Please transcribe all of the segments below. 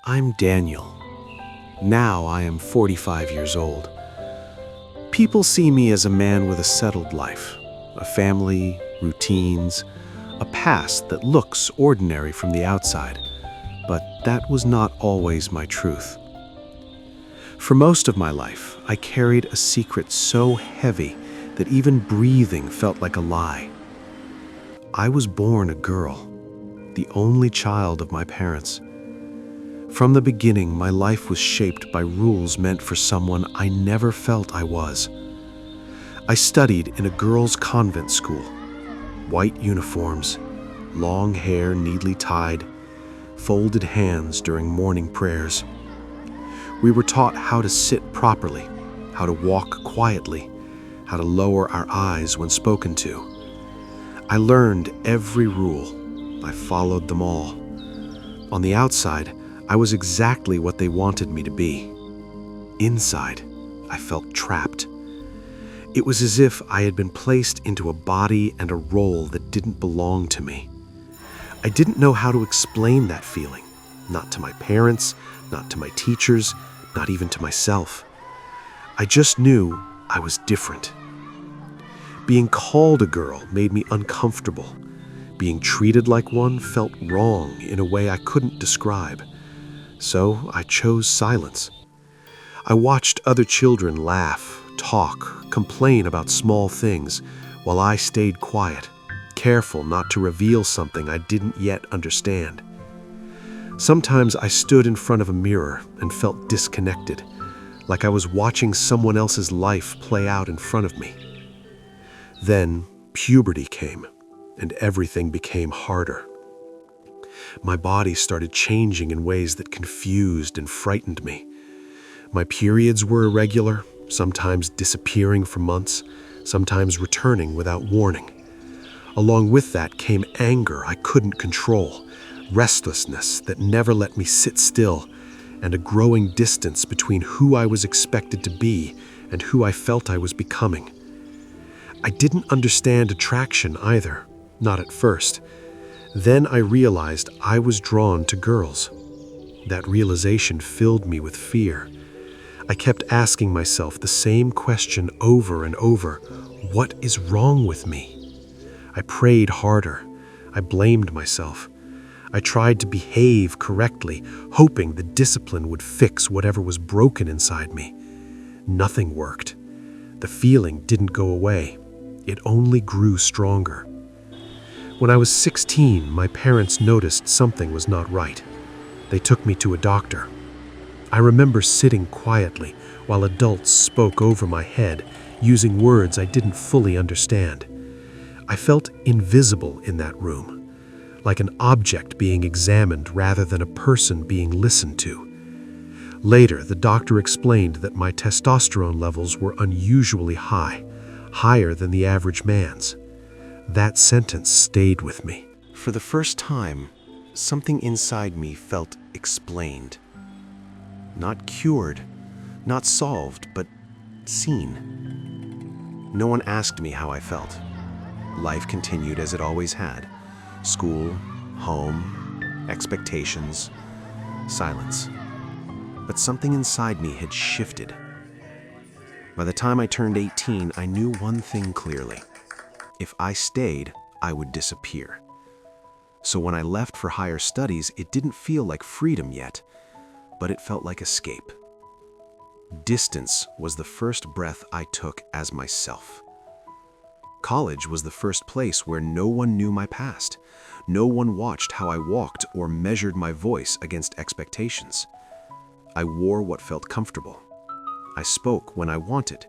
I'm Daniel. Now I am 45 years old. People see me as a man with a settled life, a family, routines, a past that looks ordinary from the outside, but that was not always my truth. For most of my life, I carried a secret so heavy that even breathing felt like a lie. I was born a girl, the only child of my parents. From the beginning, my life was shaped by rules meant for someone I never felt I was. I studied in a girls' convent school. White uniforms, long hair neatly tied, folded hands during morning prayers. We were taught how to sit properly, how to walk quietly, how to lower our eyes when spoken to. I learned every rule. I followed them all. On the outside, I was exactly what they wanted me to be. Inside, I felt trapped. It was as if I had been placed into a body and a role that didn't belong to me. I didn't know how to explain that feeling, not to my parents, not to my teachers, not even to myself. I just knew I was different. Being called a girl made me uncomfortable. Being treated like one felt wrong in a way I couldn't describe. So I chose silence. I watched other children laugh, talk, complain about small things, while I stayed quiet, careful not to reveal something I didn't yet understand. Sometimes I stood in front of a mirror and felt disconnected, like I was watching someone else's life play out in front of me. Then puberty came, and everything became harder. My body started changing in ways that confused and frightened me. My periods were irregular, sometimes disappearing for months, sometimes returning without warning. Along with that came anger I couldn't control, restlessness that never let me sit still, and a growing distance between who I was expected to be and who I felt I was becoming. I didn't understand attraction either, not at first. Then I realized I was drawn to girls. That realization filled me with fear. I kept asking myself the same question over and over: what is wrong with me? I prayed harder. I blamed myself. I tried to behave correctly, hoping the discipline would fix whatever was broken inside me. Nothing worked. The feeling didn't go away. It only grew stronger. When I was 16, my parents noticed something was not right. They took me to a doctor. I remember sitting quietly while adults spoke over my head, using words I didn't fully understand. I felt invisible in that room, like an object being examined rather than a person being listened to. Later, the doctor explained that my testosterone levels were unusually high, higher than the average man's. That sentence stayed with me. For the first time, something inside me felt explained. Not cured, not solved, but seen. No one asked me how I felt. Life continued as it always had. School, home, expectations, silence. But something inside me had shifted. By the time I turned 18, I knew one thing clearly. If I stayed, I would disappear. So when I left for higher studies, it didn't feel like freedom yet, but it felt like escape. Distance was the first breath I took as myself. College was the first place where no one knew my past. No one watched how I walked or measured my voice against expectations. I wore what felt comfortable. I spoke when I wanted.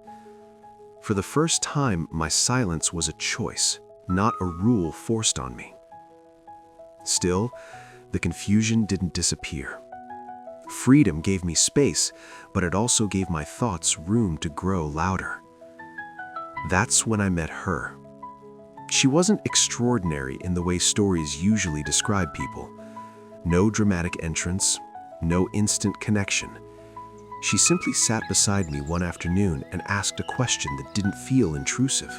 For the first time, my silence was a choice, not a rule forced on me. Still, the confusion didn't disappear. Freedom gave me space, but it also gave my thoughts room to grow louder. That's when I met her. She wasn't extraordinary in the way stories usually describe people. No dramatic entrance, no instant connection. She simply sat beside me one afternoon and asked a question that didn't feel intrusive.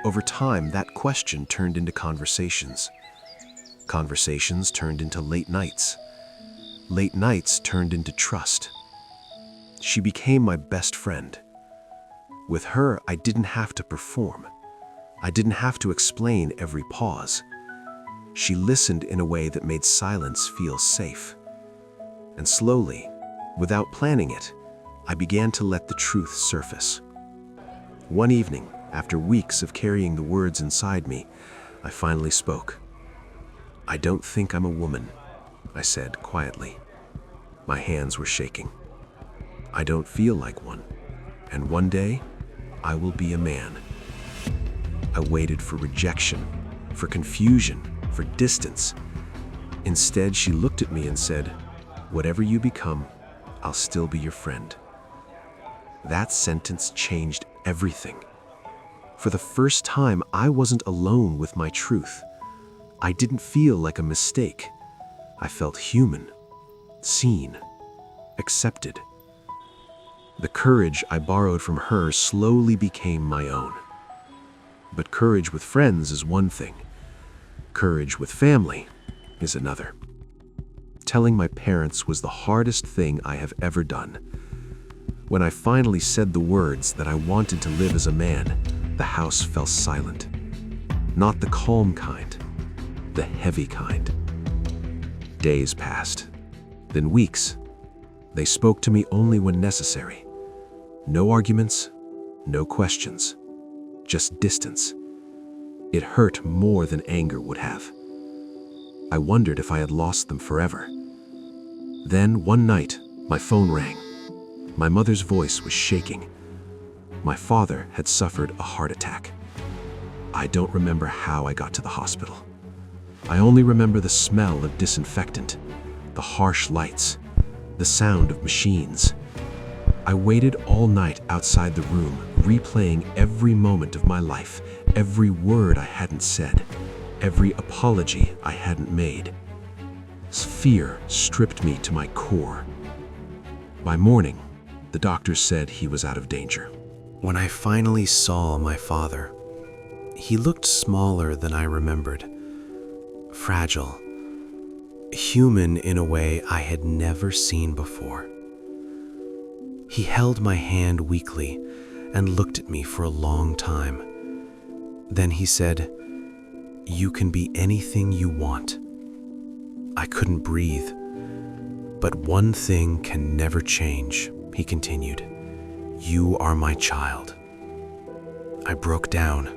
Over time, that question turned into conversations. Conversations turned into late nights. Late nights turned into trust. She became my best friend. With her, I didn't have to perform. I didn't have to explain every pause. She listened in a way that made silence feel safe. And slowly, without planning it, I began to let the truth surface. One evening, after weeks of carrying the words inside me, I finally spoke. "I don't think I'm a woman," I said quietly. My hands were shaking. "I don't feel like one, and one day, I will be a man." I waited for rejection, for confusion, for distance. Instead, she looked at me and said, "Whatever you become, I'll still be your friend." That sentence changed everything. For the first time, I wasn't alone with my truth. I didn't feel like a mistake. I felt human, seen, accepted. The courage I borrowed from her slowly became my own. But courage with friends is one thing. Courage with family is another. Telling my parents was the hardest thing I have ever done. When I finally said the words that I wanted to live as a man, the house fell silent. Not the calm kind, the heavy kind. Days passed, then weeks. They spoke to me only when necessary. No arguments, no questions, just distance. It hurt more than anger would have. I wondered if I had lost them forever. Then, one night, my phone rang. My mother's voice was shaking. My father had suffered a heart attack. I don't remember how I got to the hospital. I only remember the smell of disinfectant, the harsh lights, the sound of machines. I waited all night outside the room, replaying every moment of my life, every word I hadn't said, every apology I hadn't made. Fear stripped me to my core. By morning, the doctors said he was out of danger. When I finally saw my father, he looked smaller than I remembered. Fragile, human in a way I had never seen before. He held my hand weakly and looked at me for a long time. Then he said, "You can be anything you want." I couldn't breathe. "But one thing can never change," he continued. "You are my child." I broke down.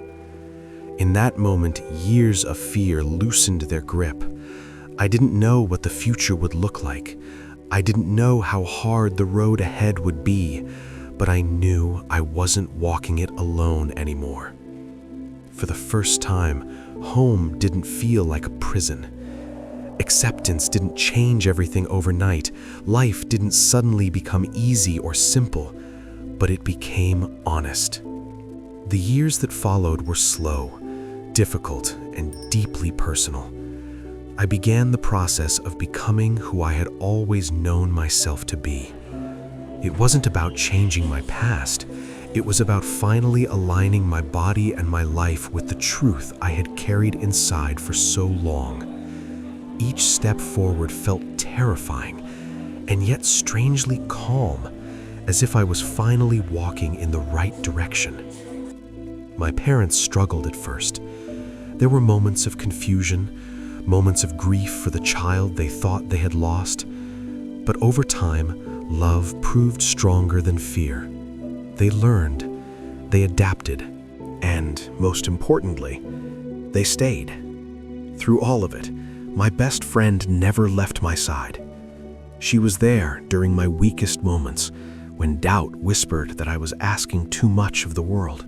In that moment, years of fear loosened their grip. I didn't know what the future would look like. I didn't know how hard the road ahead would be, but I knew I wasn't walking it alone anymore. For the first time, home didn't feel like a prison. Acceptance didn't change everything overnight. Life didn't suddenly become easy or simple, but it became honest. The years that followed were slow, difficult, and deeply personal. I began the process of becoming who I had always known myself to be. It wasn't about changing my past. It was about finally aligning my body and my life with the truth I had carried inside for so long. Each step forward felt terrifying, and yet strangely calm, as if I was finally walking in the right direction. My parents struggled at first. There were moments of confusion, moments of grief for the child they thought they had lost. But over time, love proved stronger than fear. They learned, they adapted, and, most importantly, they stayed. Through all of it, my best friend never left my side. She was there during my weakest moments, when doubt whispered that I was asking too much of the world.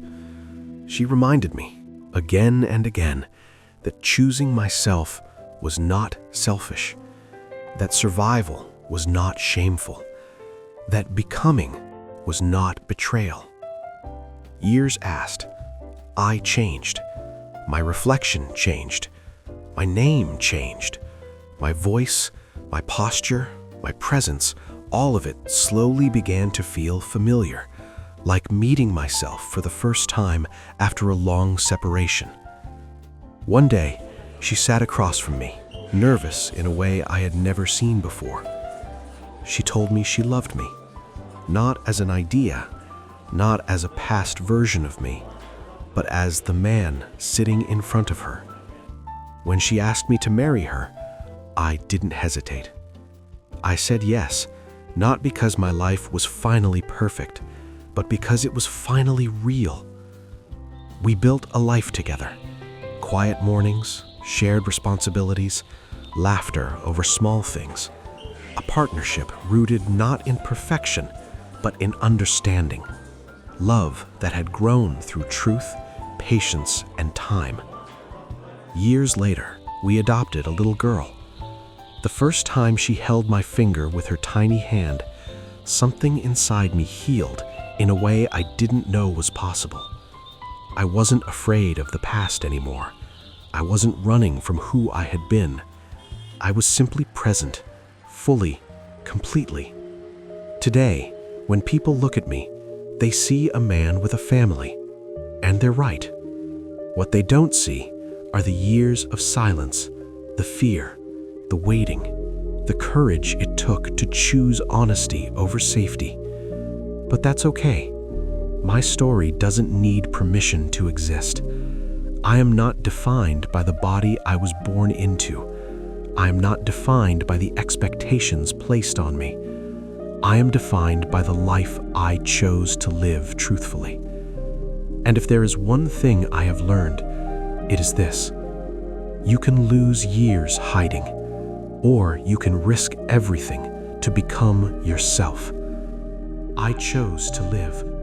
She reminded me, again and again, that choosing myself was not selfish, that survival was not shameful, that becoming was not betrayal. Years passed. I changed. My reflection changed. My name changed. My voice, my posture, my presence, all of it slowly began to feel familiar, like meeting myself for the first time after a long separation. One day, she sat across from me, nervous in a way I had never seen before. She told me she loved me, not as an idea, not as a past version of me, but as the man sitting in front of her. When she asked me to marry her, I didn't hesitate. I said yes, not because my life was finally perfect, but because it was finally real. We built a life together. Quiet mornings, shared responsibilities, laughter over small things. A partnership rooted not in perfection, but in understanding. Love that had grown through truth, patience, and time. Years later, we adopted a little girl. The first time she held my finger with her tiny hand, something inside me healed in a way I didn't know was possible. I wasn't afraid of the past anymore. I wasn't running from who I had been. I was simply present, fully, completely. Today, when people look at me, they see a man with a family. And they're right. What they don't see are the years of silence, the fear, the waiting, the courage it took to choose honesty over safety. But that's okay. My story doesn't need permission to exist. I am not defined by the body I was born into. I am not defined by the expectations placed on me. I am defined by the life I chose to live truthfully. And if there is one thing I have learned, it is this. You can lose years hiding, or you can risk everything to become yourself. I chose to live